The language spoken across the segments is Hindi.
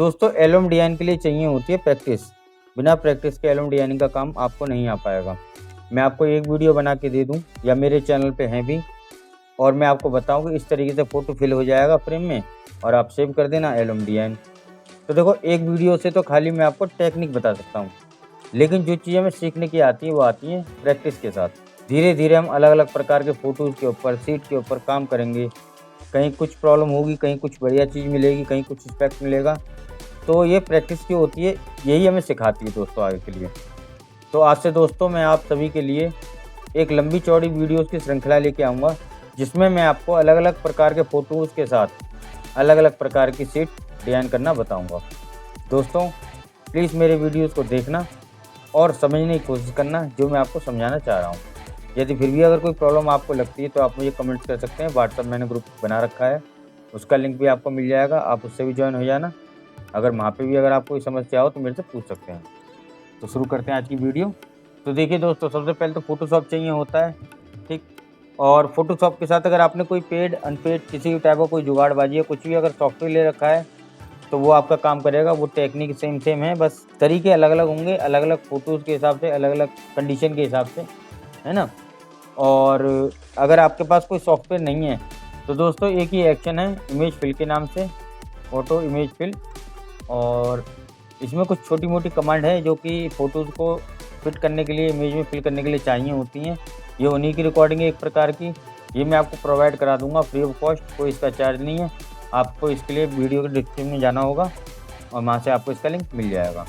दोस्तों एल्बम डिज़ाइन के लिए चाहिए होती है प्रैक्टिस। बिना प्रैक्टिस के एल्बम डिज़ाइनिंग का काम आपको नहीं आ पाएगा। मैं आपको एक वीडियो बना के दे दूं या मेरे चैनल पे हैं भी और मैं आपको बताऊं कि इस तरीके से फ़ोटो फिल हो जाएगा फ्रेम में और आप सेव कर देना एल्बम डिज़ाइन। तो देखो एक वीडियो से तो खाली मैं आपको टेक्निक बता सकता हूँ, लेकिन जो चीज़ें हमें सीखने की आती हैं वो आती हैं प्रैक्टिस के साथ। धीरे-धीरे हम अलग-अलग प्रकार के फ़ोटोज़ के ऊपर, शीट के ऊपर काम करेंगे। कहीं कुछ प्रॉब्लम होगी, कहीं कुछ बढ़िया चीज़ मिलेगी, कहीं कुछ इफ़ेक्ट मिलेगा। तो ये प्रैक्टिस जो होती है यही हमें सिखाती है दोस्तों आगे के लिए। तो आज से दोस्तों मैं आप सभी के लिए एक लंबी चौड़ी वीडियोज़ की श्रृंखला लेके आऊँगा, जिसमें मैं आपको अलग-अलग प्रकार के फ़ोटोज़ के साथ अलग-अलग प्रकार की शीट डिज़ाइन करना बताऊँगा। दोस्तों प्लीज़ मेरे वीडियोज़ को देखना और समझने की कोशिश करना जो मैं आपको समझाना चाह रहा हूँ। यदि फिर भी अगर कोई प्रॉब्लम आपको लगती है तो आप मुझे कमेंट्स कर सकते हैं। व्हाट्सएप मैंने ग्रुप बना रखा है, उसका लिंक भी आपको मिल जाएगा, आप उससे भी जॉइन हो जाना। अगर वहाँ पे भी अगर आपको कोई समस्या हो तो मेरे से पूछ सकते हैं। तो शुरू करते हैं आज की वीडियो। तो देखिए दोस्तों सबसे पहले तो फ़ोटोशॉप चाहिए होता है, ठीक? और फ़ोटोशॉप के साथ अगर आपने कोई पेड, अनपेड किसी भी टाइप का कोई जुगाड़बाजी या कुछ भी अगर सॉफ्टवेयर ले रखा है तो वो आपका काम करेगा। वो टेक्निक सेम है, बस तरीके अलग-अलग होंगे, अलग-अलग फ़ोटोज़ के हिसाब से, अलग-अलग कंडीशन के हिसाब से, है ना? और अगर आपके पास कोई सॉफ्टवेयर नहीं है तो दोस्तों एक ही एक्शन है इमेज फिल के नाम से, ऑटो इमेज फिल। और इसमें कुछ छोटी-मोटी कमांड है जो कि फ़ोटोज़ को फिट करने के लिए, इमेज में फिल करने के लिए चाहिए होती हैं। ये उन्हीं की रिकॉर्डिंग है एक प्रकार की। ये मैं आपको प्रोवाइड करा दूँगा फ्री ऑफ कॉस्ट, कोई इसका चार्ज नहीं है। आपको इसके लिए वीडियो के डिस्क्रिप्शन में जाना होगा और वहाँ से आपको इसका लिंक मिल जाएगा।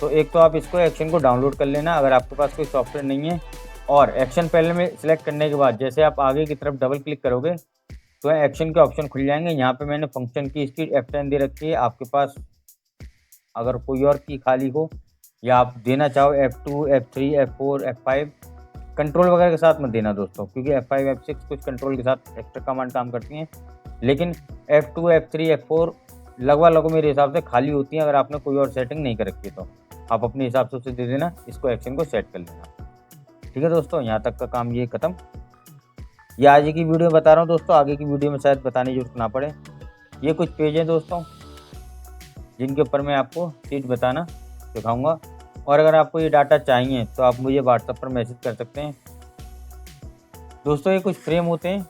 तो एक तो आप इसको एक्शन को डाउनलोड कर लेना अगर आपके पास कोई सॉफ्टवेयर नहीं है। और एक्शन पैनल में सेलेक्ट करने के बाद जैसे आप आगे की तरफ डबल क्लिक करोगे तो एक्शन के ऑप्शन खुल जाएँगे। यहाँ पे मैंने फंक्शन की स्पीड F10 दे रखी है। आपके पास अगर कोई और की खाली हो या आप देना चाहो F2, F3, F4, F5 control वगैरह के साथ मत देना दोस्तों, क्योंकि F5, F6 कुछ कंट्रोल के साथ एक्स्ट्रा कमांड काम करती हैं। लेकिन F2, F3, F4 लगभग मेरे हिसाब से खाली होती हैं अगर आपने कोई और सेटिंग नहीं कर रखी है तो। आप अपने हिसाब से उसे दे देना, इसको एक्शन को सेट कर लेना। ठीक है दोस्तों, यहाँ तक का काम ये खत्म। ये आज की वीडियो में बता रहा हूँ दोस्तों, आगे की वीडियो में शायद बताने की जरूरत ना पड़े। ये कुछ पेज हैं दोस्तों जिनके ऊपर मैं आपको चीज़ बताना सिखाऊंगा। और अगर आपको ये डाटा चाहिए तो आप मुझे व्हाट्सएप पर मैसेज कर सकते हैं। दोस्तों ये कुछ फ्रेम होते हैं,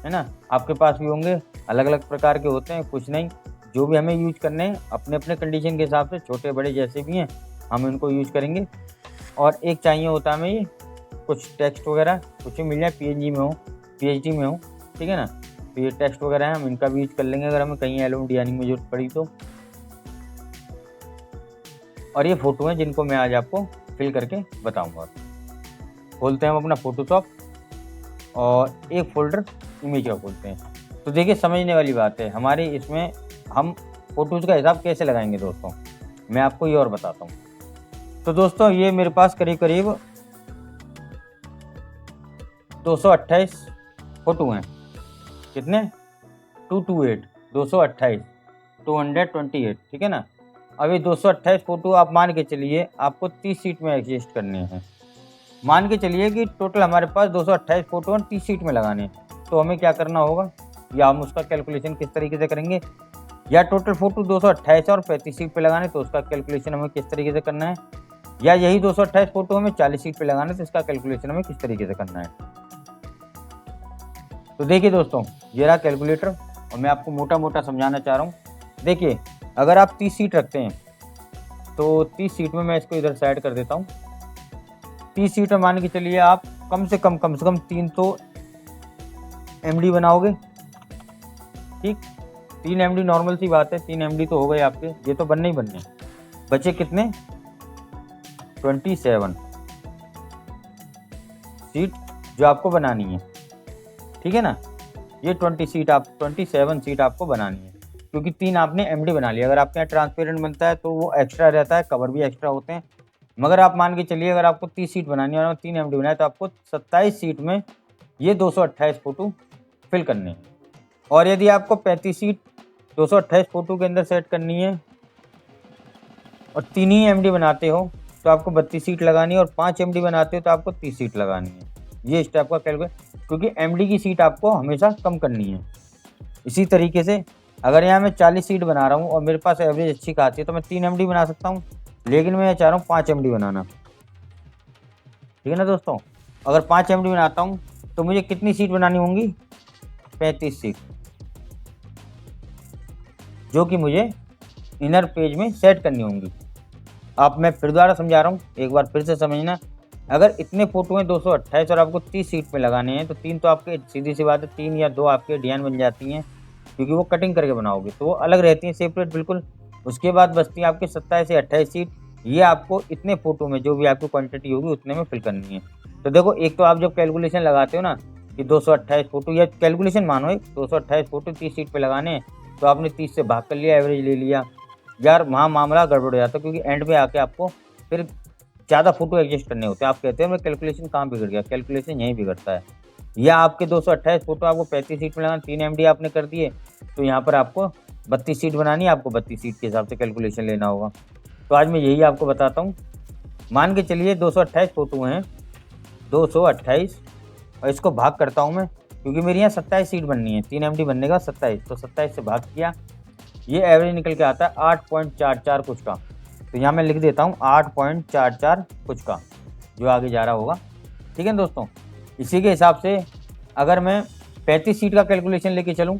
है ना? आपके पास भी होंगे, अलग-अलग प्रकार के होते हैं, कुछ नहीं। जो भी हमें यूज करने हैं अपने-अपने कंडीशन के हिसाब से, छोटे बड़े जैसे भी हैं हम इनको यूज करेंगे। और एक चाहिए होता है हमें ये कुछ टेक्स्ट वगैरह, कुछ भी मिल जाए, PNG में हो, PHD में हो, ठीक है ना? तो ये टेक्स्ट वगैरह है, हम इनका भी यूज कर लेंगे अगर हमें कहीं एल्बम डिज़ाइनिंग में जरूरत पड़ी तो। और ये फ़ोटो हैं जिनको मैं आज आपको फिल करके बताऊंगा। खोलते हैं हम अपना फ़ोटोशॉप और एक फ़ोल्डर इमेज का खोलते हैं। तो देखिए समझने वाली बात है, हमारे इसमें हम फ़ोटोज़ का हिसाब कैसे लगाएंगे दोस्तों, मैं आपको ये और बताता हूँ। तो दोस्तों ये मेरे पास करीब 228 फ़ोटो हैं। कितने? 228, 228, 228, ठीक है ना? अब ये 228 फ़ोटो आप मान के चलिए आपको 30 शीट में एडजस्ट करने हैं। मान के चलिए कि टोटल हमारे पास 228 फ़ोटो और 30 शीट में लगाने हैं। तो हमें क्या करना होगा या हम उसका कैलकुलेशन किस तरीके से करेंगे, या टोटल फ़ोटो 228 और 35 शीट पे लगाने तो उसका कैलकुलेशन हमें किस तरीके से करना है, या यही 228 फ़ोटो हमें 40 शीट पे लगाने तो इसका कैलकुलेशन हमें किस तरीके से करना है। तो देखिए दोस्तों ये रहा कैलकुलेटर और मैं आपको मोटा-मोटा समझाना चाह रहा हूँ। देखिए अगर आप 30 सीट रखते हैं तो 30 सीट में मैं इसको इधर साइड कर देता हूँ। 30 सीट में मान के चलिए आप कम से कम 3 तो MD बनाओगे, ठीक? 3 MD नॉर्मल सी बात है, 3 MD तो हो गए आपके, ये तो बनने ही बनने। बचे कितने? 27 सीट जो आपको बनानी है, ठीक है ना? ये 27 सीट आपको बनानी है, क्योंकि 3 आपने MD बना लिया। अगर आपके यहाँ ट्रांसपेरेंट बनता है तो वो एक्स्ट्रा रहता है, कवर भी एक्स्ट्रा होते हैं। मगर आप मान के चलिए अगर आपको 30 सीट बनानी है और 3 MD बनाए तो आपको 27 सीट में ये 228 फ़ोटो फिल करने हैं। और यदि आपको 35 सीट 228 फ़ोटो के अंदर सेट करनी है और 3 ही MD बनाते हो तो आपको 32 सीट लगानी है, और 5 MD बनाते हो तो आपको 30 सीट लगानी है। ये स्टेप का कैलकुलेट, क्योंकि MD की सीट आपको हमेशा कम करनी है। इसी तरीके से अगर यहाँ मैं 40 सीट बना रहा हूँ और मेरे पास एवरेज अच्छी खासी है तो मैं 3 MD बना सकता हूँ, लेकिन मैं चाह रहा हूँ 5 MD बनाना। ठीक है ना दोस्तों। अगर 5 MD बनाता हूँ तो मुझे कितनी सीट बनानी होंगी? 35 सीट, जो कि मुझे इनर पेज में सेट करनी होंगी। अब मैं फिर दोबारा समझा रहा हूँ, एक बार फिर से समझना। अगर इतने फोटो हैं 228 और आपको 30 सीट पे लगाने हैं तो 3 तो आपके सीधी सी बात है, 3 या 2 आपके डिजाइन बन जाती हैं, क्योंकि वो कटिंग करके बनाओगे तो वो अलग रहती हैं सेपरेट बिल्कुल। उसके बाद बचती है आपकी 27 से 28 सीट। ये आपको इतने फोटो में जो भी आपकी क्वांटिटी होगी उतने में फिल करनी है। तो देखो, एक तो आप जब कैलकुलेशन लगाते हो ना कि 228 फोटो, या कैलकुलेशन मानो 228 फोटो 30 सीट पे लगाने हैं, तो आपने 30 से भाग कर लिया, एवरेज ले लिया, यार वहाँ मामला गड़बड़ हो जाता है, क्योंकि एंड में आके आपको फिर ज़्यादा फोटो एडजस्ट करने होते हैं। आप कहते हैं मैं कैलकुलेशन कहाँ बिगड़ गया, कैलकुलेशन यहीं बिगड़ता है। या आपके 228 फोटो आपको 35 सीट में लगाना, 3 MD आपने कर दिए, तो यहाँ पर आपको 32 सीट बनानी है, आपको 32 सीट के हिसाब से कैलकुलेशन लेना होगा। तो आज मैं यही आपको बताता हूँ। मान के चलिए 228 फोटो हैं, 228, और इसको भाग करता हूँ मैं, क्योंकि मेरी यहाँ 27 सीट बननी है, 3 MD बनने का 27, तो 27 से भाग किया, ये एवरेज निकल के आता है 8.44 कुछ का। तो यहाँ मैं लिख देता हूँ 8.44 कुछ का, जो आगे जा रहा होगा। ठीक है दोस्तों। इसी के हिसाब से अगर मैं 35 सीट का कैलकुलेशन लेके चलूँ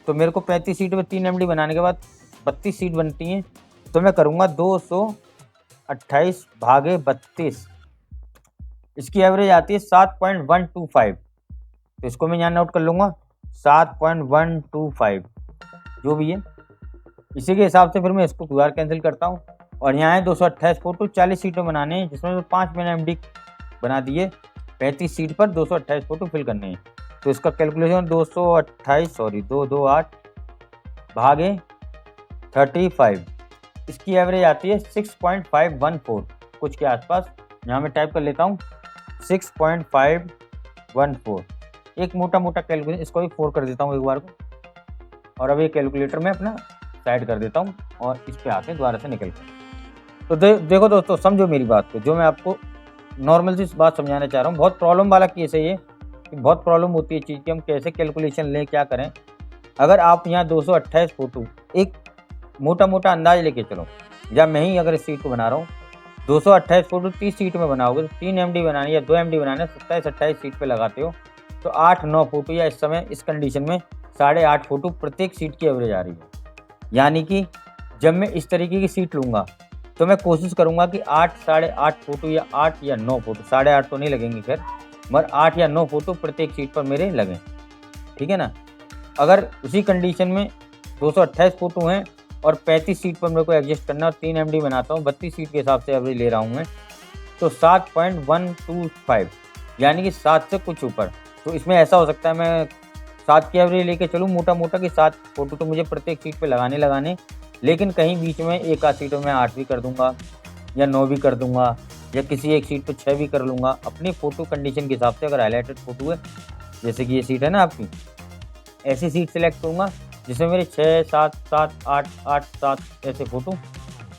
तो मेरे को 35 सीट में 3 MD बनाने के बाद 32 सीट बनती हैं, तो मैं करूँगा 228 भागे 32, इसकी एवरेज आती है 7.125। तो इसको मैं यहाँ नोट कर लूँगा 7.125 जो भी है। इसी के हिसाब से फिर मैं इसको दोबारा कैंसिल करता हूँ, और यहाँ है 228 फोटो 40 सीटों बनाने हैं, जिसमें 5 मैंने MD बना दिए, 35 सीट पर 228 फोटो फिल करने हैं। तो इसका कैलकुलेशन 228 भागे 35, इसकी एवरेज आती है 6.514 कुछ के आसपास। यहाँ मैं टाइप कर लेता हूँ 6.514, एक मोटा मोटा कैलकुलेशन, इसको भी 4 कर देता हूँ एक बार को, और अब ये कैलकुलेटर में अपना साइड कर देता हूँ और इस पे आके दोबारा से निकल कर। तो देखो दोस्तों, समझो मेरी बात को, जो मैं आपको नॉर्मल सी बात समझाना चाह रहा हूँ। बहुत प्रॉब्लम वाला केस है ये, कि बहुत प्रॉब्लम होती है चीज़ की, हम कैसे कैलकुलेशन लें, क्या करें। अगर आप यहाँ 228 फोटो, एक मोटा मोटा अंदाज लेके चलो, या मैं ही अगर इस सीट को बना रहा हूँ, 228 फोटो 30 सीट में बनाओगे तो 3 MD बनानी या 2 MD बनाने, 27-28 सीट पे लगाते हो तो 8-9 फोटो, या इस समय इस कंडीशन में 8.5 फोटो प्रत्येक सीट की एवरेज आ रही है। यानी कि जब मैं इस तरीके की सीट लूँगा तो मैं कोशिश करूँगा कि 8-8.5 फोटो, या 8 या 9 फोटो, 8.5 तो नहीं लगेंगे खैर, मगर 8 या 9 फोटो प्रत्येक सीट पर मेरे लगें। ठीक है ना। अगर उसी कंडीशन में 228 फोटो हैं और 35 सीट पर मेरे को एडजस्ट करना, और 3 MD बनाता हूँ, 32 सीट के हिसाब से एवरेज ले रहा हूँ मैं, तो 7.125, यानी कि 7 से कुछ ऊपर। तो इसमें ऐसा हो सकता है मैं 7 की एवरेज लेके चलूँ मोटा मोटा, कि 7 फोटो तो मुझे प्रत्येक सीट पे लगाने, लेकिन कहीं बीच में एक आध सीटों में 8 भी कर दूंगा, या 9 भी कर दूंगा, या किसी एक सीट पे 6 भी कर लूँगा, अपनी फ़ोटो कंडीशन के हिसाब से। अगर हाईलाइटेड फ़ोटो है, जैसे कि ये सीट है ना आपकी, ऐसी सीट सेलेक्ट करूँगा जिसमें मेरे 6, 7, 7, 8, 8, 7 ऐसे फ़ोटो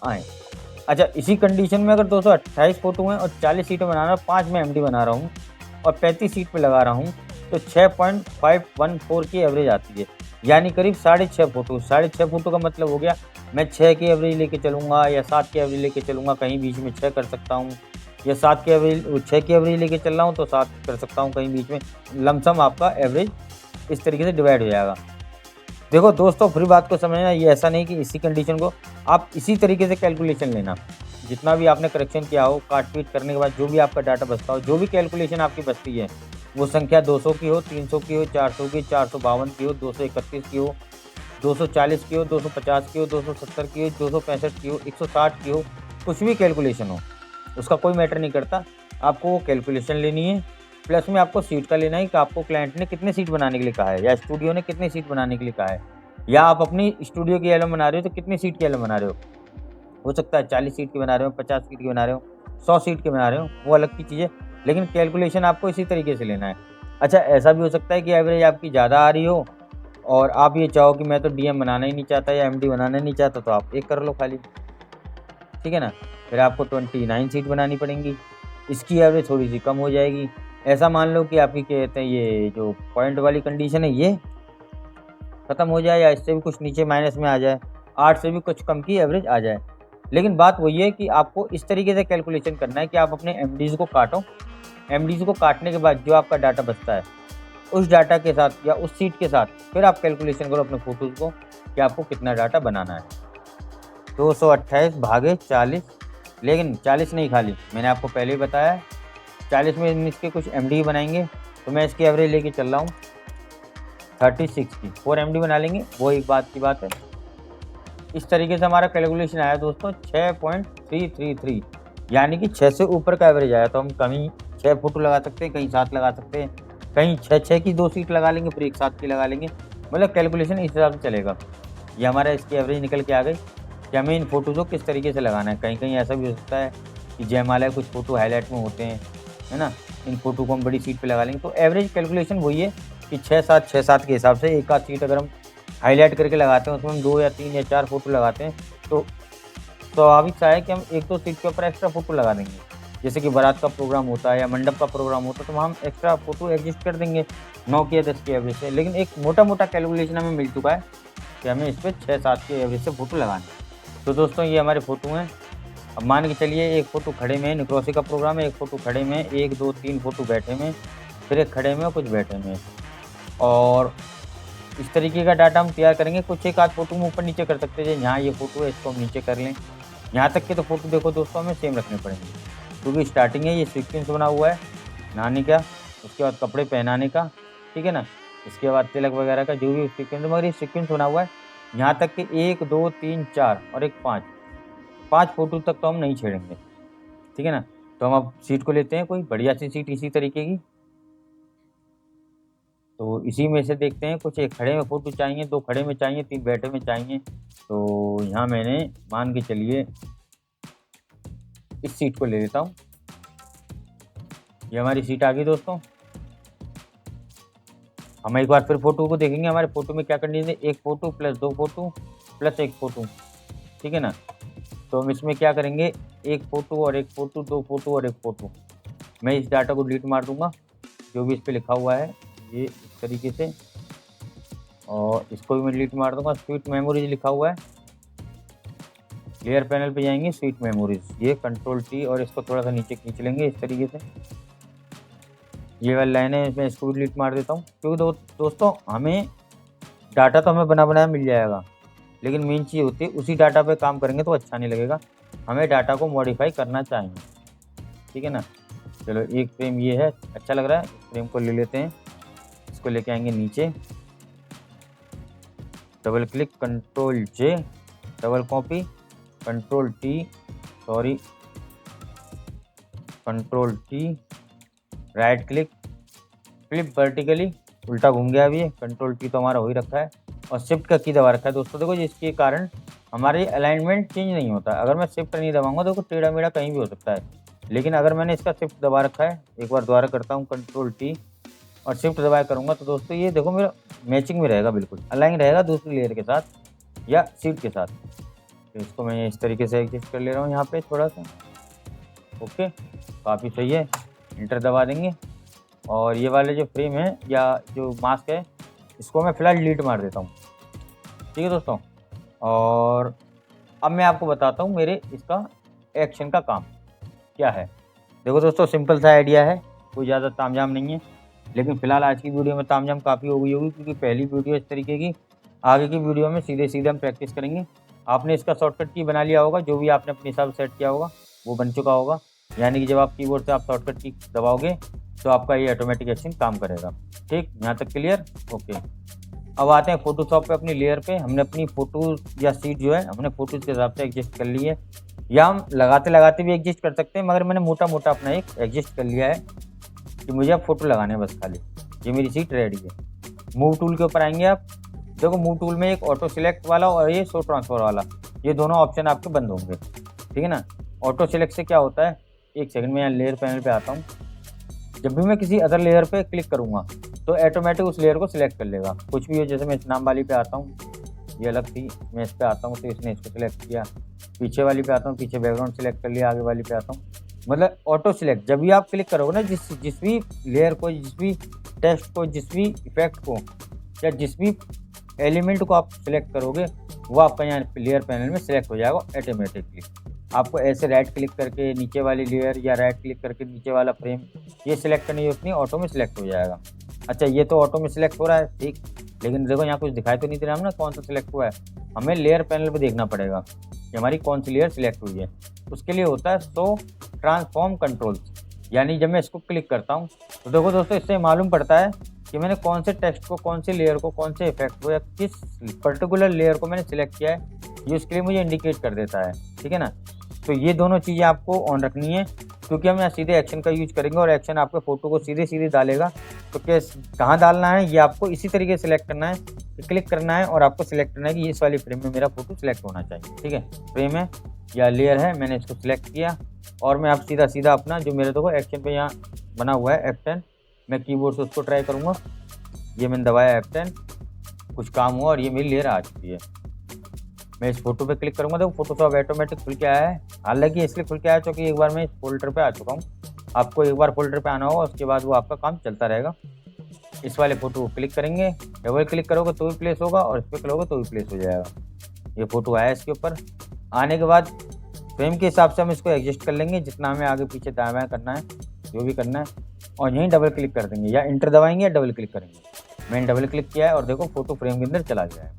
आएँ। अच्छा, इसी कंडीशन में अगर 228 फोटो हैं और 40 सीटें बना रहा हूँ, 5 में MD बना रहा हूँ और 35 सीट पे लगा रहा हूँ, तो 6.514 की एवरेज आती है, यानी करीब 6.5 फोटो। 6.5 फोटो का मतलब हो गया मैं 6 की एवरेज लेके चलूँगा, या 7 की एवरेज लेके चलूँगा, कहीं बीच में 6 कर सकता हूँ, या 7 की एवरेज 6 की एवरेज लेके चल रहा हूँ तो 7 कर सकता हूँ, कहीं बीच में लमसम आपका एवरेज इस तरीके से डिवाइड हो जाएगा। देखो दोस्तों, फिर बात को समझना, ये ऐसा नहीं कि इसी कंडीशन को आप इसी तरीके से कैलकुलेशन लेना। जितना भी आपने करेक्शन किया हो, काट पीट करने के बाद जो भी आपका डाटा बचता हो, जो भी कैलकुलेशन आपकी बचती है, वो संख्या 200 की हो, 300 की हो, 400 की, 452 की हो, 231 की हो, 240 की हो, 250 की हो, 270 की हो, 265 की हो, 160 की हो, कुछ भी कैलकुलेशन हो, उसका कोई मैटर नहीं करता। आपको वो कैलकुलेशन लेनी है, प्लस में आपको सीट का लेना है कि आपको क्लाइंट ने कितने सीट बनाने के लिए कहा है, या स्टूडियो ने कितनी सीट बनाने के लिए कहा है, या आप अपनी स्टूडियो की एल्बम बना रहे हो तो कितनी सीट की एल्बम बना रहे हो सकता है 40 सीट की बना रहे हो, 50 सीट की बना रहे हो, 100 सीट की बना रहे हो, वो अलग की चीज़ है, लेकिन कैलकुलेशन आपको इसी तरीके से लेना है। अच्छा, ऐसा भी हो सकता है कि एवरेज आपकी ज़्यादा आ रही हो और आप ये चाहो कि मैं तो DM बनाना ही नहीं चाहता या MD बनाना नहीं चाहता, तो आप एक कर लो खाली। ठीक है ना। फिर आपको 29 सीट बनानी पड़ेंगी, इसकी एवरेज थोड़ी सी कम हो जाएगी। ऐसा मान लो कि आपकी क्या कहते हैं, ये जो पॉइंट वाली कंडीशन है, ये ख़त्म हो जाए या इससे भी कुछ नीचे माइनस में आ जाए, 8 से भी कुछ कम की एवरेज आ जाए। लेकिन बात वही है कि आपको इस तरीके से कैलकुलेशन करना है कि आप अपने एमडीज़ को काटो। एमडीज़ को काटने के बाद जो आपका डाटा बचता है, उस डाटा के साथ या उस सीट के साथ फिर आप कैलकुलेशन करो अपने फ़ोटोज़ को कि आपको कितना डाटा बनाना है। 228 भागे 40, लेकिन 40 नहीं खाली, मैंने आपको पहले ही बताया है 40 में इसके कुछ एमडी बनाएंगे, तो मैं इसकी एवरेज लेके चल रहा हूँ 36 की। 4 एमडी बना लेंगे, वो एक बात की बात है। इस तरीके से हमारा कैलकुलेशन आया दोस्तों 6.333, यानी कि 6 से ऊपर का एवरेज आया। तो हम कहीं 6 फ़ोटो लगा सकते हैं, कहीं 7 लगा सकते हैं, कहीं 6 की 2 सीट लगा लेंगे, फिर एक 7 की लगा लेंगे। मतलब कैलकुलेशन इस हिसाब से चलेगा। ये हमारा इसकी एवरेज निकल के आ गई कि हमें इन फ़ोटोज़ को किस तरीके से लगाना है। कहीं कहीं ऐसा भी हो सकता है कि जयमाला कुछ फ़ोटो हाईलाइट में होते हैं, है ना, इन फ़ोटो को हम बड़ी सीट पे लगा लेंगे। तो एवरेज कैलकुलेशन वही है कि 6-7 के हिसाब से एक आध सीट अगर हम हाईलाइट करके लगाते हैं, उसमें हम 2 या 3 या 4 फ़ोटो लगाते हैं, तो स्वाभाविक सा है कि हम 1-2 सीट के ऊपर एक्स्ट्रा फ़ोटो लगा देंगे। जैसे कि बारात का प्रोग्राम होता है या मंडप का प्रोग्राम होता है, तो वहाँ हम एक्स्ट्रा फ़ोटो एडजस्ट कर देंगे 9 की या 10 की एवरेज से। लेकिन एक मोटा-मोटा कैलकुलेशन हमें मिल चुका है कि हमें इस पे 6-7 की एवरेज से फ़ोटो लगाने हैं। तो दोस्तों ये हमारे फ़ोटो हैं। अब मान के चलिए एक फ़ोटो खड़े में निक्रोसी का प्रोग्राम है, एक फ़ोटो खड़े में, 1, 2, 3 फ़ोटो बैठे में, फिर एक खड़े में और कुछ बैठे में। और इस तरीके का डाटा हम तैयार करेंगे। कुछ एक आध फ़ोटो हम ऊपर नीचे कर सकते हैं, यहाँ ये फ़ोटो है इसको हम नीचे कर लें। यहाँ तक के तो फ़ोटो देखो दोस्तों हमें सेम रखने पड़ेंगे, क्योंकि स्टार्टिंग है, ये सीक्वेंस बना हुआ है नहाने का, उसके बाद कपड़े पहनाने का, ठीक है ना, इसके बाद तिलक वगैरह का जो भी सीक्वेंस, मगर ये सीक्वेंस बना हुआ है। यहाँ तक कि 1, 2, 3, 4 और एक 5 फ़ोटो तक तो हम नहीं छेड़ेंगे, ठीक है ना। तो हम अब सीट को लेते हैं, कोई बढ़िया सी सीट इसी तरीके की। तो इसी में से देखते हैं, कुछ एक खड़े में फ़ोटो चाहिए, 2 खड़े में चाहिए, 3 बैठे में चाहिए। तो यहाँ मैंने मान के चलिए इस सीट को ले लेता हूँ। ये हमारी सीट आ गई दोस्तों। हम एक बार फिर फ़ोटो को देखेंगे, हमारे फ़ोटो में क्या कंडीशन है, 1 photo plus 2 photo plus 1 photo, ठीक है ना। तो हम इसमें क्या करेंगे, 1 फ़ोटो और 1 फ़ोटो, 2 फ़ोटो और 1 फ़ोटो। मैं इस डाटा को डिलीट मार दूँगा, जो भी इस पे लिखा हुआ है ये इस तरीके से, और इसको भी मैं डिलीट मार दूँगा। स्वीट मेमोरीज़ लिखा हुआ है, लेयर पैनल पे जाएंगे, स्वीट मेमोरीज़, ये कंट्रोल T और इसको थोड़ा सा नीचे खींच लेंगे इस तरीके से। ये वाली लाइन है, मैं इसको भी डिलीट मार देता हूँ, क्योंकि दोस्तों हमें डाटा तो हमें बना बनाया मिल जाएगा, लेकिन मेन चीज़ होती है उसी डाटा पे काम करेंगे तो अच्छा नहीं लगेगा, हमें डाटा को मॉडिफाई करना चाहिए, ठीक है ना। चलो एक फ्रेम ये है, अच्छा लग रहा है, इस फ्रेम को ले लेते हैं, इसको लेके आएंगे नीचे, double click, control J, double copy, control T, right click, flip vertically, उल्टा घूम गया अभी, कंट्रोल T तो हमारा हो ही रखा है, और शिफ्ट का की दबा रखा है दोस्तों। देखो जिसके कारण हमारे अलाइनमेंट चेंज नहीं होता। अगर मैं शिफ्ट नहीं दबाऊंगा देखो टेढ़ा मेढ़ा कहीं भी हो सकता है, लेकिन अगर मैंने इसका शिफ्ट दबा रखा है, एक बार दोबारा करता हूँ कंट्रोल T और शिफ्ट दबाया करूँगा, तो दोस्तों ये देखो मेरा मैचिंग में रहेगा, बिल्कुल अलाइन रहेगा दूसरी लेयर के साथ या सीट के साथ। तो इसको मैं इस तरीके से एडजस्ट कर ले रहा हूँ यहाँ पे थोड़ा सा, ओके, काफ़ी सही है। इंटर दबा देंगे, और ये वाले जो फ्रेम है या जो मास्क है इसको मैं फ़िलहाल डिलीट मार देता हूँ, ठीक है दोस्तों। और अब मैं आपको बताता हूँ मेरे इसका एक्शन का काम क्या है। देखो दोस्तों सिंपल सा आइडिया है, कोई ज़्यादा तामझाम नहीं है, लेकिन फ़िलहाल आज की वीडियो में तामझाम काफ़ी हो गई होगी, क्योंकि पहली वीडियो इस तरीके की। आगे की वीडियो में सीधे सीधे हम प्रैक्टिस करेंगे। आपने इसका शॉर्टकट की बना लिया होगा, जो भी आपने अपने हिसाब से सेट किया होगा वो बन चुका होगा, यानी कि जब आप कीबोर्ड से आप शॉर्टकट की दबाओगे तो आपका ये ऑटोमेटिक एक्शन काम करेगा। ठीक, यहाँ तक क्लियर, ओके। अब आते हैं फोटोशॉप पे अपनी लेयर पे। हमने अपनी फ़ोटो या सीट जो है हमने फ़ोटोज़ के हिसाब से एडजस्ट कर ली है, या हम लगाते लगाते भी एडजस्ट कर सकते हैं, मगर मैंने मोटा मोटा अपना एक एडजस्ट कर लिया है कि मुझे अब फ़ोटो लगाने हैं बस खाली। ये मेरी सीट रेडी है। मूव टूल के ऊपर आएंगे आप, देखो मूव टूल में एक ऑटो सिलेक्ट वाला और ये शो ट्रांसफर वाला, ये दोनों ऑप्शन आपके बंद होंगे, ठीक है ना। ऑटो सिलेक्ट से क्या होता है, एक सेकंड में यहाँ लेयर पैनल पे आता हूँ। जब भी मैं किसी अदर लेयर पे क्लिक करूँगा तो ऑटोमेटिक उस लेयर को सिलेक्ट कर लेगा, कुछ भी हो। जैसे मैं इस नाम वाली पे आता हूँ, ये अलग थी, मैं इस पे आता हूँ तो इसने इसको सिलेक्ट किया। पीछे वाली पे आता हूँ, पीछे बैकग्राउंड सिलेक्ट कर लिया। आगे वाली पे आता हूँ, मतलब ऑटो सिलेक्ट। जब भी आप क्लिक करोगे ना जिस भी लेयर को, जिस भी टेक्स्ट को, जिस भी इफेक्ट को, या जिस भी एलिमेंट को आप सिलेक्ट करोगे वो आपका यहाँ लेयर पैनल में सिलेक्ट हो जाएगा ऑटोमेटिकली। आपको ऐसे राइट क्लिक करके नीचे वाली लेयर या राइट क्लिक करके नीचे वाला फ्रेम ये सिलेक्ट करनी होती है, ऑटो में सिलेक्ट हो जाएगा। अच्छा, ये तो ऑटो में सिलेक्ट हो रहा है, ठीक, लेकिन देखो यहाँ कुछ दिखाई तो नहीं दे रहा ना कौन सा सिलेक्ट हुआ है। हमें लेयर पैनल पे देखना पड़ेगा कि हमारी कौन सी लेयर सिलेक्ट हुई है। उसके लिए होता है शो ट्रांसफॉर्म कंट्रोल्स, यानी जब मैं इसको क्लिक करता हूँ तो देखो दोस्तों इससे मालूम पड़ता है कि मैंने कौन से टेक्स्ट को, कौन से लेयर को, कौन से इफेक्ट को या किस पर्टिकुलर लेयर को मैंने सिलेक्ट किया है, ये उसके लिए मुझे इंडिकेट कर देता है, ठीक है ना। तो ये दोनों चीज़ें आपको ऑन रखनी है, क्योंकि हम यहाँ सीधे एक्शन का यूज करेंगे और एक्शन आपके फ़ोटो को सीधे सीधे डालेगा। तो कहाँ डालना है ये आपको इसी तरीके से सिलेक्ट करना है, क्लिक करना है और आपको सिलेक्ट करना है कि इस वाली फ्रेम में मेरा फोटो सिलेक्ट होना चाहिए, ठीक है। फ्रेम है या लेयर है, मैंने इसको सिलेक्ट किया और मैं आप सीधा सीधा अपना जो मेरे देखो एक्शन पे यहाँ बना हुआ है F10, मैं कीबोर्ड से उसको ट्राई करूँगा। ये मैंने दबाया F10, कुछ काम हुआ और ये मेरी लेयर आ चुकी है। मैं इस फोटो पे क्लिक करूँगा तो फोटोशॉप ऑटोमेटिक खुल के आया है। हालांकि इसलिए खुल के आया क्योंकि एक बार मैं इस फोल्डर पे आ चुका हूँ। आपको एक बार फोल्डर पे आना होगा, उसके बाद वो आपका काम चलता रहेगा। इस वाले फ़ोटो को क्लिक करेंगे, डबल क्लिक करोगे तो भी प्लेस होगा और इस पर करोगे तो भी प्लेस हो जाएगा। ये फ़ोटो आया इसके ऊपर। आने के बाद फ्रेम के हिसाब से हम इसको एडजस्ट कर लेंगे, जितना हमें आगे पीछे दाएं बाएं करना है, जो भी करना है, और यहीं डबल क्लिक कर देंगे या इंटर दबाएंगे या डबल क्लिक करेंगे। मैंने डबल क्लिक किया है और देखो फोटो फ्रेम के अंदर चला गया है,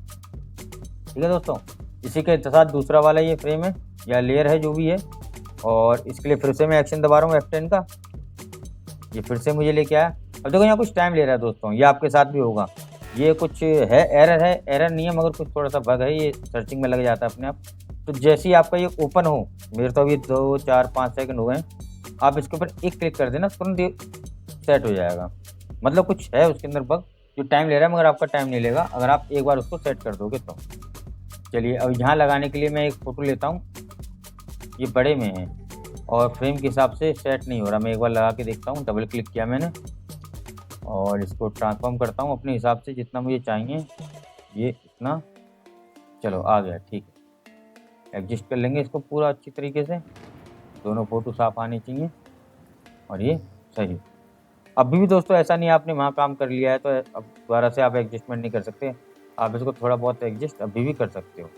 ठीक है दोस्तों। इसी के साथ दूसरा वाला ये फ्रेम है या लेयर है जो भी है, और इसके लिए फिर से मैं एक्शन दबा रहा हूँ F10 का। ये फिर से मुझे लेके आया। अब देखो यहाँ कुछ टाइम ले रहा है दोस्तों, ये आपके साथ भी होगा। ये कुछ है, एरर नहीं है मगर कुछ थोड़ा सा बग है, ये सर्चिंग में लग जाता है अपने आप। तो जैसे ही आपका ये ओपन हो, मेरे तो अभी 2 4 5 सेकंड हुए हैं, आप इसके ऊपर एक क्लिक कर देना, तुरंत ये सेट हो जाएगा। मतलब कुछ है उसके अंदर बग जो टाइम ले रहा है, मगर आपका टाइम नहीं लेगा अगर आप एक बार उसको सेट कर दोगे तो। चलिए अब यहाँ लगाने के लिए मैं एक फ़ोटो लेता हूँ, ये बड़े में है और फ्रेम के हिसाब से सेट नहीं हो रहा। मैं एक बार लगा के देखता हूँ, डबल क्लिक किया मैंने और इसको ट्रांसफॉर्म करता हूँ अपने हिसाब से जितना मुझे चाहिए, ये इतना, चलो आ गया, ठीक है। एडजस्ट कर लेंगे इसको पूरा अच्छी तरीके से, दोनों फ़ोटो साफ आनी चाहिए और ये सही। अभी भी दोस्तों ऐसा नहीं आपने वहाँ काम कर लिया है तो अब दोबारा से आप एडजस्टमेंट नहीं कर सकते, आप इसको थोड़ा बहुत एडजस्ट अभी भी कर सकते हो,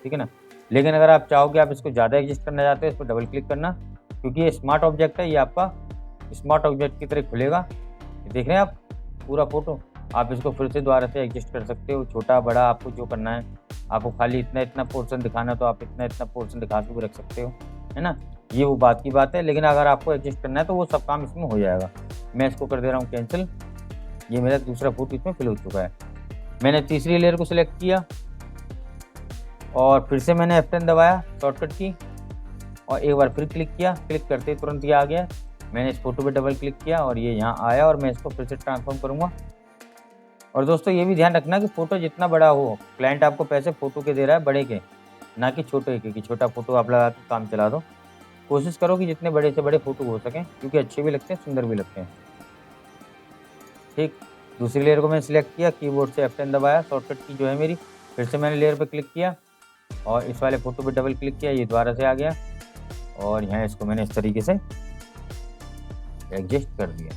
ठीक है ना। लेकिन अगर आप चाहोगे आप इसको ज़्यादा एडजस्ट करना चाहते हो, इस पर डबल क्लिक करना, क्योंकि ये स्मार्ट ऑब्जेक्ट है, ये आपका स्मार्ट ऑब्जेक्ट की तरह खुलेगा। देख रहे हैं आप पूरा फ़ोटो, आप इसको फिर से दोबारा से एडजस्ट कर सकते हो, छोटा बड़ा आपको जो करना है। आपको खाली इतना इतना पोर्शन दिखाना तो आप इतना इतना पोर्शन दिखा के भी रख सकते हो, है ना। ये वो बात की बात है, लेकिन अगर आपको एडजस्ट करना है तो वो सब काम इसमें हो जाएगा। मैं इसको कर दे रहा हूँ कैंसिल। ये मेरा दूसरा फ़ोटो इसमें फिल हो चुका है। मैंने तीसरी लेयर को सिलेक्ट किया और फिर से मैंने F10 दबाया शॉर्टकट की और एक बार फिर क्लिक किया। क्लिक करते ही तुरंत ये आ गया। मैंने इस फोटो पे डबल क्लिक किया और ये यहाँ आया और मैं इसको फिर से ट्रांसफॉर्म करूँगा। और दोस्तों ये भी ध्यान रखना कि फ़ोटो जितना बड़ा हो, क्लाइंट आपको पैसे फ़ोटो के दे रहा है बड़े के, ना कि छोटे के, कि छोटा फ़ोटो आप लगा के काम चला दो। कोशिश करो कि जितने बड़े से बड़े फ़ोटो हो सकें, क्योंकि अच्छे भी लगते हैं, सुंदर भी लगते हैं, ठीक। दूसरी लेयर को मैंने सिलेक्ट किया, कीबोर्ड से F10 दबाया शॉर्टकट की जो है मेरी। फिर से मैंने लेयर पे क्लिक किया और इस वाले फ़ोटो पे डबल क्लिक किया, ये दोबारा से आ गया और यहाँ इसको मैंने इस तरीके से एडजस्ट कर दिया।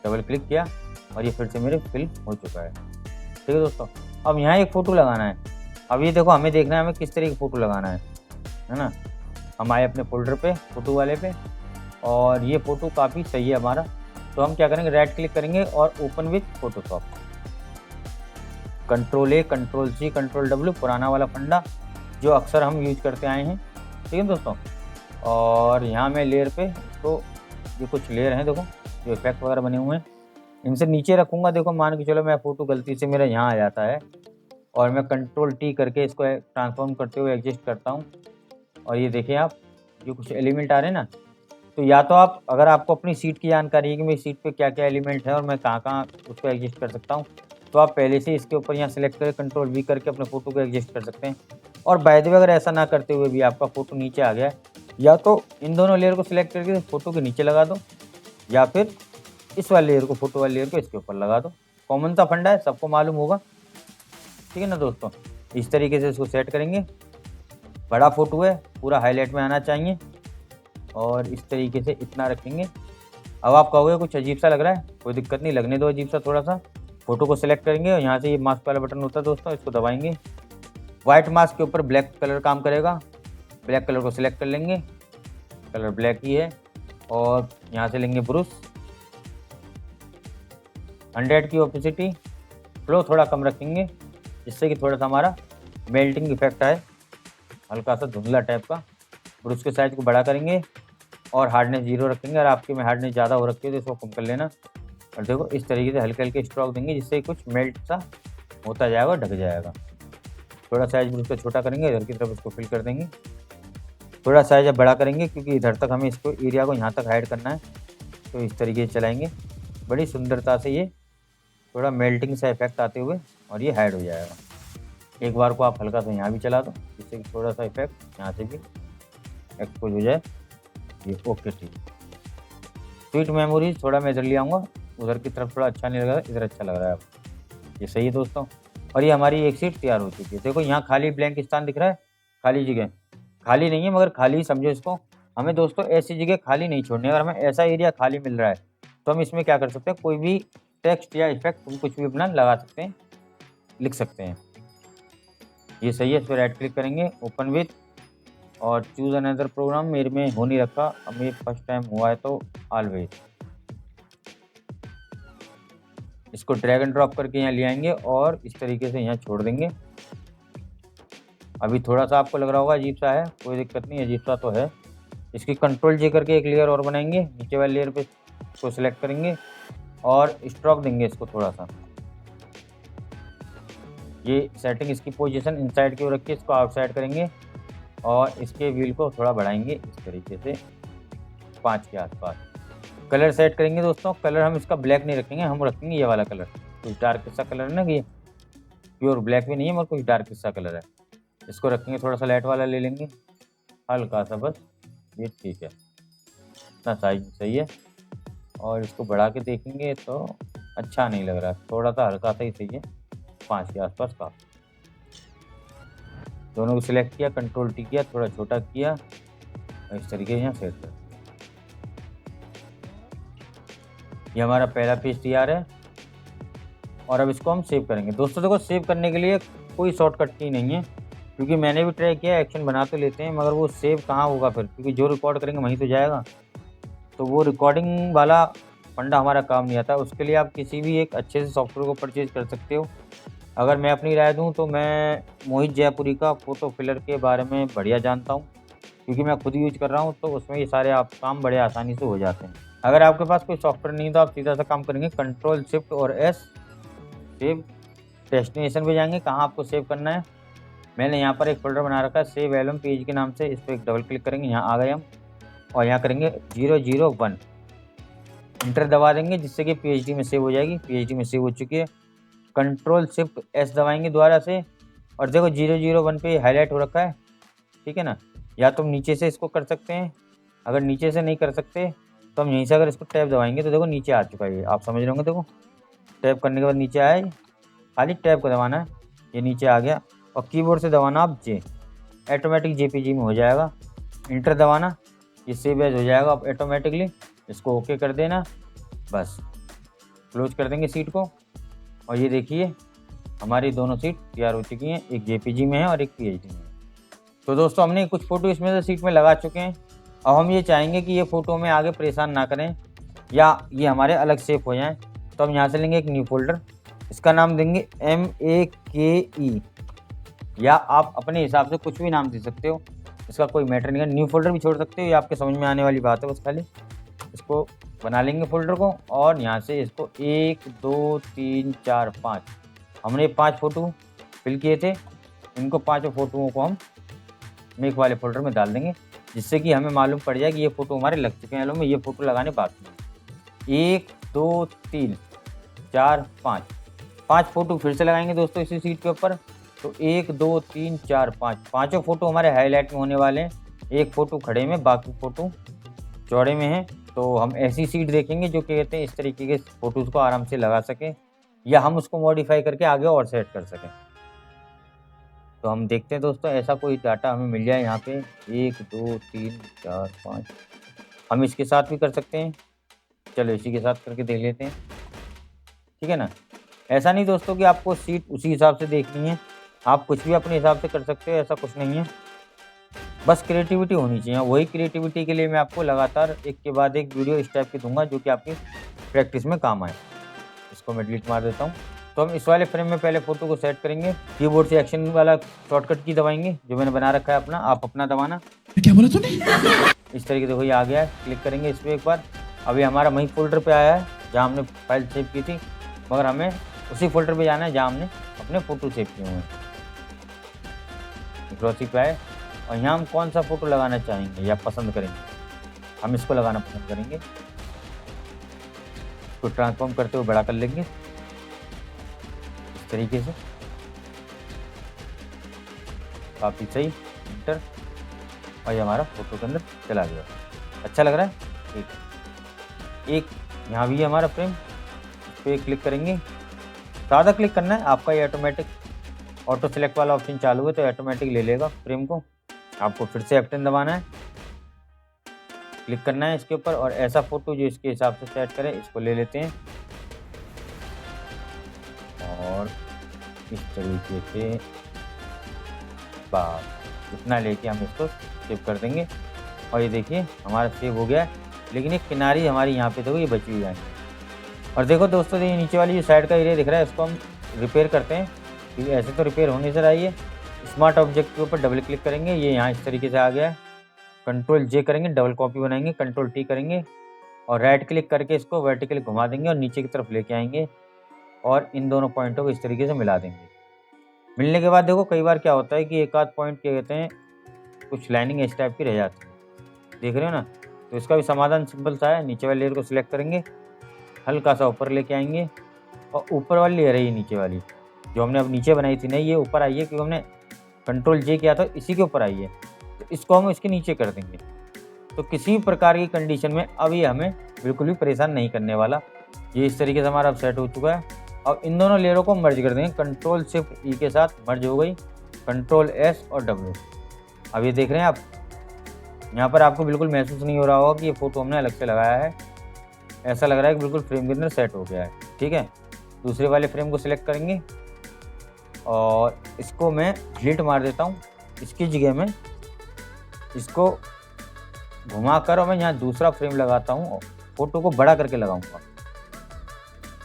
डबल क्लिक किया और ये फिर से मेरे फिल हो चुका है, ठीक है दोस्तों। अब यहाँ एक फ़ोटो लगाना है। अब ये देखो हमें देखना है हमें किस तरीके की फ़ोटो लगाना है ना। हम आए अपने फोल्डर पे, फ़ोटो वाले पे, और ये फ़ोटो काफ़ी सही है हमारा। तो हम क्या करेंगे, राइट क्लिक करेंगे और open with Photoshop, Ctrl+A, Ctrl+C, Ctrl+W, पुराना वाला फंडा जो अक्सर हम यूज करते आए हैं, ठीक है दोस्तों। और यहाँ मैं लेयर पे तो ये कुछ लेयर हैं देखो जो इफेक्ट वगैरह बने हुए हैं, इनसे नीचे रखूँगा। देखो मान के चलो मैं फ़ोटो गलती से मेरा यहाँ आ जाता है और मैं Ctrl+T करके इसको ट्रांसफॉर्म करते हुए एडजस्ट करता हूँ और ये देखें आप, ये कुछ एलिमेंट आ रहे हैं ना। तो या तो आप, अगर आपको अपनी सीट की जानकारी है कि मेरी सीट पे क्या क्या एलिमेंट है और मैं कहाँ कहाँ उसको एडजस्ट कर सकता हूँ, तो आप पहले से इसके ऊपर यहाँ सेलेक्ट करके Ctrl+V करके अपने फ़ोटो को एडजस्ट कर सकते हैं। और बाय द वे अगर ऐसा ना करते हुए भी आपका फ़ोटो नीचे आ गया है, या तो इन दोनों लेयर को सिलेक्ट करके फ़ोटो के नीचे लगा दो, या फिर इस वाले लेयर को, फ़ोटो वाले लेयर को इसके ऊपर लगा दो। कॉमन सा फंडा है, सबको मालूम होगा, ठीक है ना दोस्तों। इस तरीके से इसको सेट करेंगे। बड़ा फ़ोटो है, पूरा हाईलाइट में आना चाहिए और इस तरीके से इतना रखेंगे। अब आप कहोगे कुछ अजीब सा लग रहा है, कोई दिक्कत नहीं, लगने दो अजीब सा थोड़ा सा। फ़ोटो को सिलेक्ट करेंगे और यहाँ से ये मास्क वाला बटन होता है दोस्तों, इसको दबाएंगे। वाइट मास्क के ऊपर ब्लैक कलर काम करेगा। ब्लैक कलर को सिलेक्ट कर लेंगे, कलर ब्लैक ही है। और यहाँ से लेंगे ब्रश, 100 की ओपेसिटी, फ्लो थोड़ा कम रखेंगे जिससे कि थोड़ा सा हमारा मेल्टिंग इफेक्ट आए, हल्का सा धुंधला टाइप का। ब्रश के साइज को बड़ा करेंगे और हार्डनेस 0 रखेंगे। और आपके में हार्डनेस ज़्यादा हो रखी है तो इसको कम कर लेना। और देखो इस तरीके से हल्के हल्के स्ट्रोक देंगे जिससे कुछ मेल्ट सा होता जाएगा, ढक जाएगा। थोड़ा साइज ब्रश का छोटा करेंगे, इधर की तरफ इसको फिल कर देंगे। थोड़ा साइज अब बड़ा करेंगे क्योंकि इधर तक हमें इसको एरिया को यहाँ तक हाइड करना है। तो इस तरीके से चलाएंगे, बड़ी सुंदरता से ये थोड़ा मेल्टिंग सा इफेक्ट आते हुए और ये हाइड हो जाएगा। एक बार को आप हल्का सा यहाँ भी चला दो जिससे कि थोड़ा सा इफेक्ट यहाँ से भी एक्सपोज हो जाए। ये ओके, ठीक। स्वीट मेमोरीज थोड़ा मैं इधर ले आऊँगा, उधर की तरफ थोड़ा अच्छा नहीं लग रहा है, इधर अच्छा लग रहा है अब। ये सही है दोस्तों। और ये हमारी एक सीट तैयार हो चुकी है। देखो यहाँ खाली ब्लैंक स्थान दिख रहा है, खाली जगह। खाली नहीं है मगर खाली समझो इसको। हमें दोस्तों ऐसी जगह खाली नहीं छोड़नी है। अगर हमें ऐसा एरिया खाली मिल रहा है तो हम इसमें क्या कर सकते हैं, कोई भी टेक्स्ट या इफेक्ट हम कुछ भी अपना लगा सकते हैं, लिख सकते हैं। ये सही है। इस पर राइट क्लिक करेंगे, ओपन विथ और चूज़ अनदर प्रोग्राम। मेरे में हो नहीं रखा, अब ये फर्स्ट टाइम हुआ है तो ऑलवेज इसको ड्रैग एंड ड्रॉप करके यहाँ ले आएंगे और इस तरीके से यहाँ छोड़ देंगे। अभी थोड़ा सा आपको लग रहा होगा अजीब सा है, कोई दिक्कत नहीं, अजीब सा तो है। इसकी कंट्रोल जे करके एक लेयर और बनाएंगे, नीचे वाली लेयर पे इसको सिलेक्ट करेंगे और स्ट्रोक देंगे इसको थोड़ा सा। ये सेटिंग इसकी पोजीशन इनसाइड की ओर रखिए, इसको आउटसाइड करेंगे और इसके व्हील को थोड़ा बढ़ाएंगे इस तरीके से 5 के आसपास। कलर सेट करेंगे दोस्तों। कलर हम इसका ब्लैक नहीं रखेंगे, हम रखेंगे ये वाला कलर, कुछ डार्क सा कलर है ना, ये प्योर ब्लैक भी नहीं है मगर कुछ डार्क सा कलर है। इसको रखेंगे, थोड़ा सा लाइट वाला ले लेंगे, हल्का सा बस, ये ठीक है, इतना साइज सही है। और इसको बढ़ा के देखेंगे तो अच्छा नहीं लग रहा, थोड़ा सा हल्का सा ही सही है, 5 के आसपास का। दोनों को सिलेक्ट किया, कंट्रोल टी किया, थोड़ा छोटा किया और इस तरीके से यहाँ सेट कर। ये हमारा पहला पेज तैयार है और अब इसको हम सेव करेंगे। दोस्तों देखो, सेव करने के लिए कोई शॉर्टकट की नहीं है, क्योंकि मैंने भी ट्राई किया, एक्शन बना तो लेते हैं मगर वो सेव कहाँ होगा फिर, क्योंकि जो रिकॉर्ड करेंगे वहीं तो जाएगा। तो वो रिकॉर्डिंग वाला फंडा हमारा काम नहीं आता। उसके लिए आप किसी भी एक अच्छे से सॉफ्टवेयर को परचेज कर सकते हो। अगर मैं अपनी राय दूं तो मैं मोहित जयपुरी का फ़ोटो फिलर के बारे में बढ़िया जानता हूं, क्योंकि मैं खुद यूज कर रहा हूं, तो उसमें ये सारे आप काम बड़े आसानी से हो जाते हैं। अगर आपके पास कोई सॉफ्टवेयर नहीं तो आप सीधा सा काम करेंगे, कंट्रोल शिफ्ट और एस, सेव। डेस्टिनेशन पे जाएंगे, कहाँ आपको सेव करना है। मैंने यहाँ पर एक फोल्डर बना रखा है सेव एल्बम पेज के नाम से, इस पर एक डबल क्लिक करेंगे, यहाँ आ गए हम और यहाँ करेंगे 001, इंटर दबा देंगे जिससे कि PHD में सेव हो जाएगी। PHD में सेव हो चुकी है। कंट्रोल शिफ्ट एस दबाएंगे दोबारा से और देखो 001 पे हाईलाइट हो रखा है, ठीक है ना। या तो हम नीचे से इसको कर सकते हैं, अगर नीचे से नहीं कर सकते तो हम यहीं से अगर इसको टैब दबाएंगे तो देखो नीचे आ चुका है, ये आप समझ रहे होंगे। देखो टैब करने के बाद नीचे आया, खाली टैब को दबाना है, ये नीचे आ गया। और कीबोर्ड से दबाना आप जे, ऑटोमेटिक JPG में हो जाएगा। इंटर दबाना, ये सेव एज हो जाएगा अब ऑटोमेटिकली। इसको ओके कर देना, बस क्लोज कर देंगे सीट को। और ये देखिए हमारी दोनों सीट तैयार हो चुकी हैं, एक JPG में है और एक PHD में है। तो दोस्तों हमने कुछ फ़ोटो इसमें से सीट में लगा चुके हैं। अब हम ये चाहेंगे कि ये फ़ोटो में आगे परेशान ना करें या ये हमारे अलग सेव हो जाएँ, तो हम यहाँ से लेंगे एक न्यू फोल्डर, इसका नाम देंगे MAKE, या आप अपने हिसाब से कुछ भी नाम दे सकते हो, इसका कोई मैटर नहीं है। न्यू फोल्डर भी छोड़ सकते हो, ये आपके समझ में आने वाली बात है। बस खाली इसको बना लेंगे फोल्डर को और यहाँ से इसको 1 2 3 4 5, हमने 5 फ़ोटो फिल किए थे, इनको 5 फ़ोटोओं को हम मेक वाले फोल्डर में डाल देंगे, जिससे कि हमें मालूम पड़ जाए कि ये फ़ोटो हमारे लग चुके हैं एल्बम में, ये फ़ोटो लगाने बाकी हैं। 1 2 3 4 5 फ़ोटो फिर से लगाएंगे दोस्तों इसी सीट के ऊपर। तो 1 2 3 4 5, पाँचों फ़ोटो हमारे हाईलाइट में होने वाले हैं, एक फ़ोटो खड़े में, बाकी फ़ोटो चौड़े में है। तो हम ऐसी सीट देखेंगे जो कहते हैं इस तरीके के फ़ोटोज़ को आराम से लगा सकें, या हम उसको मॉडिफाई करके आगे और सेट कर सकें। तो हम देखते हैं दोस्तों ऐसा कोई डाटा हमें मिल जाए यहाँ पे 1 2 3 4 5। हम इसके साथ भी कर सकते हैं, चलो इसी के साथ करके देख लेते हैं, ठीक है ना। ऐसा नहीं दोस्तों कि आपको सीट उसी हिसाब से देखनी है, आप कुछ भी अपने हिसाब से कर सकते हो, ऐसा कुछ नहीं है। बस क्रिएटिविटी होनी चाहिए। वही क्रिएटिविटी के लिए मैं आपको लगातार एक के बाद एक वीडियो इस टाइप की दूँगा जो कि आपकी प्रैक्टिस में काम आए। इसको मैं डिलीट मार देता हूँ। तो हम इस वाले फ्रेम में पहले फ़ोटो को सेट करेंगे। कीबोर्ड से एक्शन वाला शॉर्टकट की दबाएँगे जो मैंने बना रखा है अपना, आप अपना दबाना। क्या बोला तूने? इस तरीके से वही आ गया है। क्लिक करेंगे इस पे एक बार। अभी हमारा वही फ़ोल्डर पे आया है जहाँ हमने फाइल सेव की थी, मगर हमें उसी फ़ोल्डर पे जाना है जहाँ हमने अपने फ़ोटो सेव किए हुए हैं। ग्लॉसी पे आए और यहाँ हम कौन सा फ़ोटो लगाना चाहेंगे या पसंद करेंगे, हम इसको लगाना पसंद करेंगे। इसको ट्रांसफॉर्म करते हुए बड़ा कर लेंगे इस तरीके से, काफ़ी सही। इंटर, और ये हमारा फ़ोटो के अंदर चला गया। अच्छा लग रहा है? ठीक है। एक यहाँ भी है हमारा फ्रेम, इस पर क्लिक करेंगे। ज़्यादा क्लिक करना है, आपका ये ऑटोमेटिक ऑटो सेलेक्ट वाला ऑप्शन चालू है तो ऑटोमेटिक ले लेगा फ्रेम को। आपको फिर से F10 दबाना है, क्लिक करना है इसके ऊपर और ऐसा फ़ोटो जो इसके हिसाब से सेट करें इसको ले लेते हैं और इस तरीके से बस इतना लेके हम इसको सेव कर देंगे। और ये देखिए हमारा सेव हो गया है, लेकिन एक किनारी हमारी यहाँ पे तो ये बची हुई आएंगी। और देखो दोस्तों, ये नीचे वाली जो साइड का एरिया दिख रहा है इसको हम रिपेयर करते हैं, क्योंकि ऐसे तो रिपेयर होने से रही है। स्मार्ट ऑब्जेक्ट के ऊपर डबल क्लिक करेंगे, ये यहाँ इस तरीके से आ गया है। कंट्रोल J करेंगे, डबल कॉपी बनाएंगे, कंट्रोल T करेंगे और राइट क्लिक करके इसको वर्टिकली घुमा देंगे और नीचे की तरफ लेके आएंगे और इन दोनों पॉइंटों को इस तरीके से मिला देंगे। मिलने के बाद देखो कई बार क्या होता है कि एक आध पॉइंट क्या कहते हैं, कुछ लाइनिंग इस टाइप की रह जाती है, देख रहे हो ना। तो इसका भी समाधान सिंपल सा है, नीचे वाली लेयर को सिलेक्ट करेंगे, हल्का सा ऊपर लेके आएंगे और ऊपर वाली लेयर है ये नीचे वाली जो हमने अब नीचे बनाई थी, नहीं ये ऊपर आई है क्योंकि हमने कंट्रोल J किया था, इसी के ऊपर आई है। तो इसको हम इसके नीचे कर देंगे। तो किसी भी प्रकार की कंडीशन में अब ये हमें बिल्कुल भी परेशान नहीं करने वाला। ये इस तरीके से हमारा अब सेट हो चुका है। अब इन दोनों लेयरों को मर्ज कर देंगे, कंट्रोल शिफ्ट E के साथ मर्ज हो गई, कंट्रोल S और W। अब ये देख रहे हैं आप, यहाँ पर आपको बिल्कुल महसूस नहीं हो रहा होगा कि ये फ़ोटो हमने अलग से लगाया है, ऐसा लग रहा है कि बिल्कुल फ्रेम के अंदर सेट हो गया है। ठीक है, दूसरे वाले फ्रेम को सिलेक्ट करेंगे और इसको मैं डिलीट मार देता हूँ। इसकी जगह में इसको घुमा कर और मैं यहाँ दूसरा फ्रेम लगाता हूँ, फ़ोटो को बड़ा करके लगाऊंगा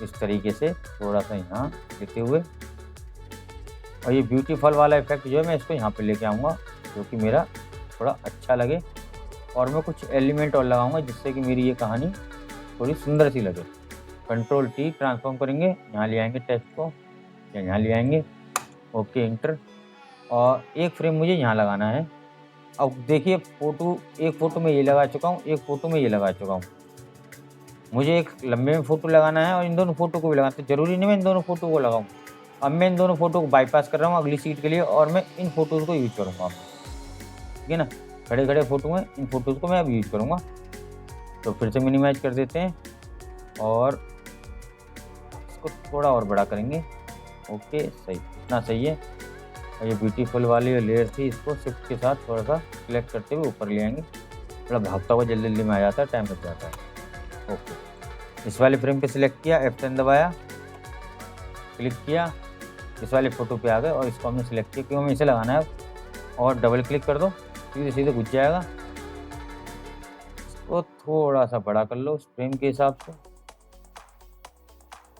इस तरीके से, थोड़ा सा यहाँ लेते हुए। और ये ब्यूटीफुल वाला इफेक्ट जो है मैं इसको यहाँ पे लेके आऊँगा जो कि मेरा थोड़ा अच्छा लगे, और मैं कुछ एलिमेंट और लगाऊंगा जिससे कि मेरी ये कहानी थोड़ी सुंदर सी लगे। कंट्रोल T ट्रांसफॉर्म करेंगे, यहाँ ले आएंगे टेक्स्ट को, यहाँ ले आएंगे, ओके इंटर, और एक फ्रेम मुझे यहाँ लगाना है। अब देखिए फ़ोटो, एक फ़ोटो में ये लगा चुका हूँ, एक फ़ोटो में ये लगा चुका हूँ। मुझे एक लंबे में फ़ोटो लगाना है और इन दोनों फ़ोटो को भी लगाना है। ज़रूरी नहीं मैं इन दोनों फ़ोटो को लगाऊँ। अब मैं इन दोनों फ़ोटो को बाईपास कर रहा हूँ अगली सीट के लिए और मैं इन फ़ोटोज़ को यूज़ करूँगा, ठीक है ना। खड़े खड़े फ़ोटो हैं, इन फ़ोटोज़ को मैं अब यूज़ करूँगा। तो फिर से मिनिमाइज कर देते हैं और इसको थोड़ा और बड़ा करेंगे। ओके सही, इतना सही है। और ये ब्यूटीफुल वाली लेयर थी, इसको शिफ्ट के साथ थोड़ा सा सिलेक्ट करते हुए ऊपर ले आएंगे। थोड़ा भागता हुआ जल्दी जल्दी में आ जाता है, टाइम लग जाता है। ओके, इस वाले फ्रेम पे सिलेक्ट किया, F10 दबाया, क्लिक किया, इस वाले फ़ोटो पे आ गए और इसको हमने सिलेक्ट किया क्यों हमें इसे लगाना है और डबल क्लिक कर दो, सीधे सीधे घुस जाएगा। इसको थोड़ा सा बड़ा कर लो उस फ्रेम के हिसाब से,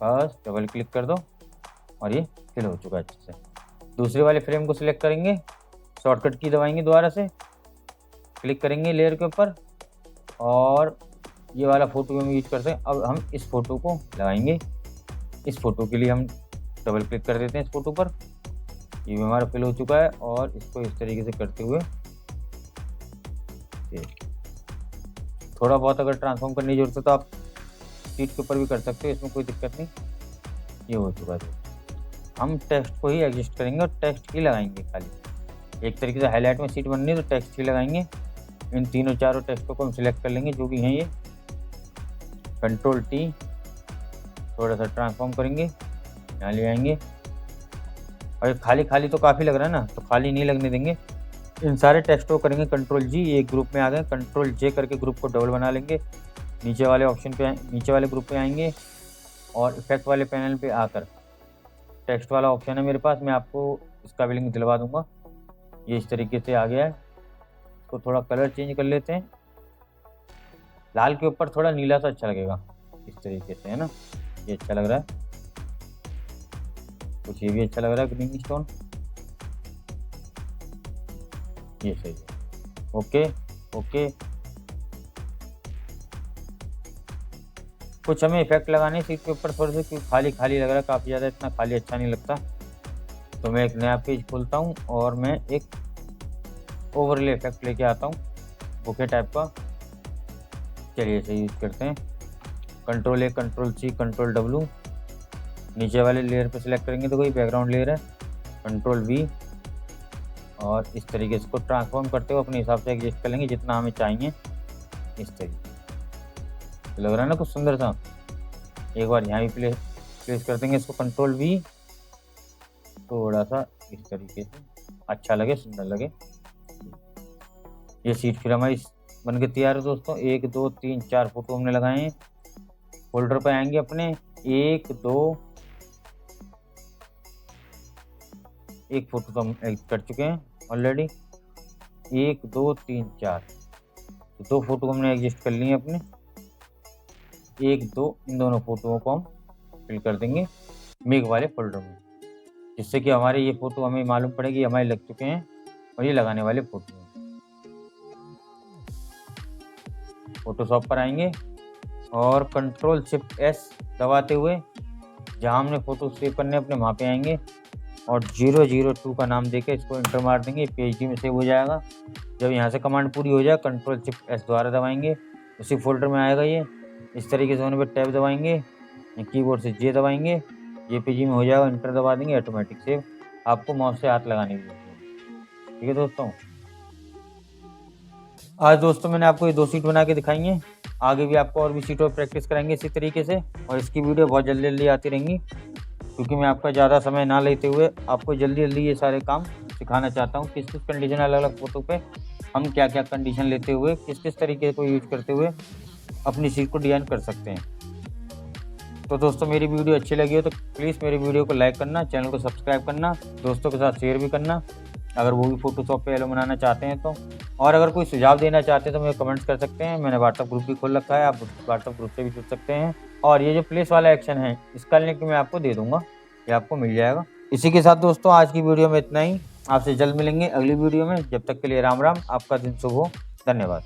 बस डबल क्लिक कर दो और ये फिल हो चुका है अच्छे से। दूसरे वाले फ्रेम को सिलेक्ट करेंगे, शॉर्टकट की दबाएंगे दोबारा से, क्लिक करेंगे लेयर के ऊपर और ये वाला फ़ोटो हम यूज करते हैं। अब हम इस फ़ोटो को लगाएंगे। इस फ़ोटो के लिए हम डबल क्लिक कर देते हैं इस फ़ोटो पर, ये भी हमारा फिल हो चुका है। और इसको इस तरीके से करते हुए थोड़ा बहुत अगर ट्रांसफॉर्म करने की जरूरत है तो आप सीट के ऊपर भी कर सकते हो, इसमें कोई दिक्कत नहीं। ये हो चुका है। हम टेक्स्ट को ही एडजस्ट करेंगे और टेक्स्ट ही लगाएंगे खाली। एक तरीके से हाईलाइट में सीट बननी है तो टेक्स्ट ही लगाएंगे। इन तीनों चारों टेक्स्टों को हम सिलेक्ट कर लेंगे जो भी हैं ये, कंट्रोल T, थोड़ा सा ट्रांसफॉर्म करेंगे, यहाँ ले आएंगे। और खाली खाली तो काफ़ी लग रहा है ना, तो खाली नहीं लगने देंगे। इन सारे टेक्स्टों को करेंगे कंट्रोल G, ये एक ग्रुप में आ गए, कंट्रोल J करके ग्रुप को डबल बना लेंगे। नीचे वाले ऑप्शन पे, नीचे वाले ग्रुप पे आएंगे और इफेक्ट वाले पैनल पे आकर टेक्स्ट वाला ऑप्शन है मेरे पास, मैं आपको इसका भी लिंक दिलवा दूंगा। ये इस तरीके से आ गया है। इसको थोड़ा कलर चेंज कर लेते हैं, लाल के ऊपर थोड़ा नीला सा अच्छा लगेगा इस तरीके से, है ना। ये अच्छा लग रहा है, कुछ ये भी अच्छा लग रहा है ग्रीन स्टोन, ये सही है। ओके ओके, कुछ हमें इफेक्ट लगाने सीट के ऊपर थोड़े से, क्योंकि खाली खाली लग रहा है काफ़ी ज़्यादा, इतना खाली अच्छा नहीं लगता। तो मैं एक नया पेज खोलता हूँ और मैं एक ओवरले इफेक्ट लेके आता हूँ, बुके टाइप का। चलिए इसे यूज करते हैं। Ctrl+A, Ctrl+C, Ctrl+W, नीचे वाले लेयर पे सिलेक्ट करेंगे तो कोई बैकग्राउंड लेयर है, Ctrl+V, और इस तरीके से इसको ट्रांसफॉर्म करते हुए अपने हिसाब से एडजस्ट कर लेंगे जितना हमें चाहिए, इस तरीके तो लग रहा है ना कुछ सुंदर सा। एक बार यहाँ भी प्लेस कर देंगे इसको, Ctrl+V, थोड़ा सा इस तरीके से अच्छा लगे, सुंदर लगे। ये सीट फिर हमारी बन के तैयार है दोस्तों। 1 2 3 4 फोटो हमने लगाए हैं। फोल्डर पे आएंगे अपने, 1 2, एक फोटो तो हम एडिट कर चुके हैं ऑलरेडी, 1 2 3 4, तो 2 फोटो हमने एडजस्ट कर लिए अपने, 1 2, इन दोनों फोटोओं को हम फिल कर देंगे मेघ वाले फोल्डर में, जिससे कि हमारे ये फोटो हमें मालूम पड़ेगी हमारे लग चुके हैं और ये लगाने वाले फोटो हैं। फोटोशॉप पर आएंगे और Ctrl+Shift+S दबाते हुए जहाँ हमने फोटो सेव करने अपने वहाँ पे आएंगे और 002 का नाम देके इसको इंटर मार देंगे, PhD में सेव हो जाएगा। जब यहाँ से कमांड पूरी हो जाए Ctrl+Shift+S दोबारा दबाएंगे, उसी फोल्डर में आएगा ये। इस तरीके से होने पर टैब दबाएंगे, कीबोर्ड से J दबाएंगे, JPG में हो जाएगा, इंटर दबा देंगे, ऑटोमेटिक सेव। आपको माउस से हाथ लगाने की, ठीक है दोस्तों। आज दोस्तों मैंने आपको ये 2 सीट बना के दिखाई हैं। आगे भी आपको और भी सीटों पर प्रैक्टिस कराएंगे इसी तरीके से, और इसकी वीडियो बहुत जल्दी जल्दी आती रहेंगी, क्योंकि मैं आपका ज़्यादा समय ना लेते हुए आपको जल्दी जल्दी ये सारे काम सिखाना चाहता हूँ। किस किस कंडीशन, अलग अलग फोटो पे हम क्या क्या कंडीशन लेते हुए, किस किस तरीके को यूज करते हुए अपनी सीट को डिज़ाइन कर सकते हैं। तो दोस्तों मेरी वीडियो अच्छी लगी हो तो प्लीज़ मेरी वीडियो को लाइक करना, चैनल को सब्सक्राइब करना, दोस्तों के साथ शेयर भी करना अगर वो भी फोटोशॉप पे एल्बम बनाना चाहते हैं तो। और अगर कोई सुझाव देना चाहते हैं तो मुझे कमेंट्स कर सकते हैं। मैंने व्हाट्सअप ग्रुप भी खोल रखा है, आप व्हाट्सअप ग्रुप से भी जुड़ सकते हैं। और ये जो प्लेस वाला एक्शन है इसका लिंक मैं आपको दे दूंगा, ये आपको मिल जाएगा। इसी के साथ दोस्तों आज की वीडियो में इतना ही। आपसे जल्द मिलेंगे अगली वीडियो में। जब तक के लिए राम राम, आपका दिन शुभ हो। धन्यवाद।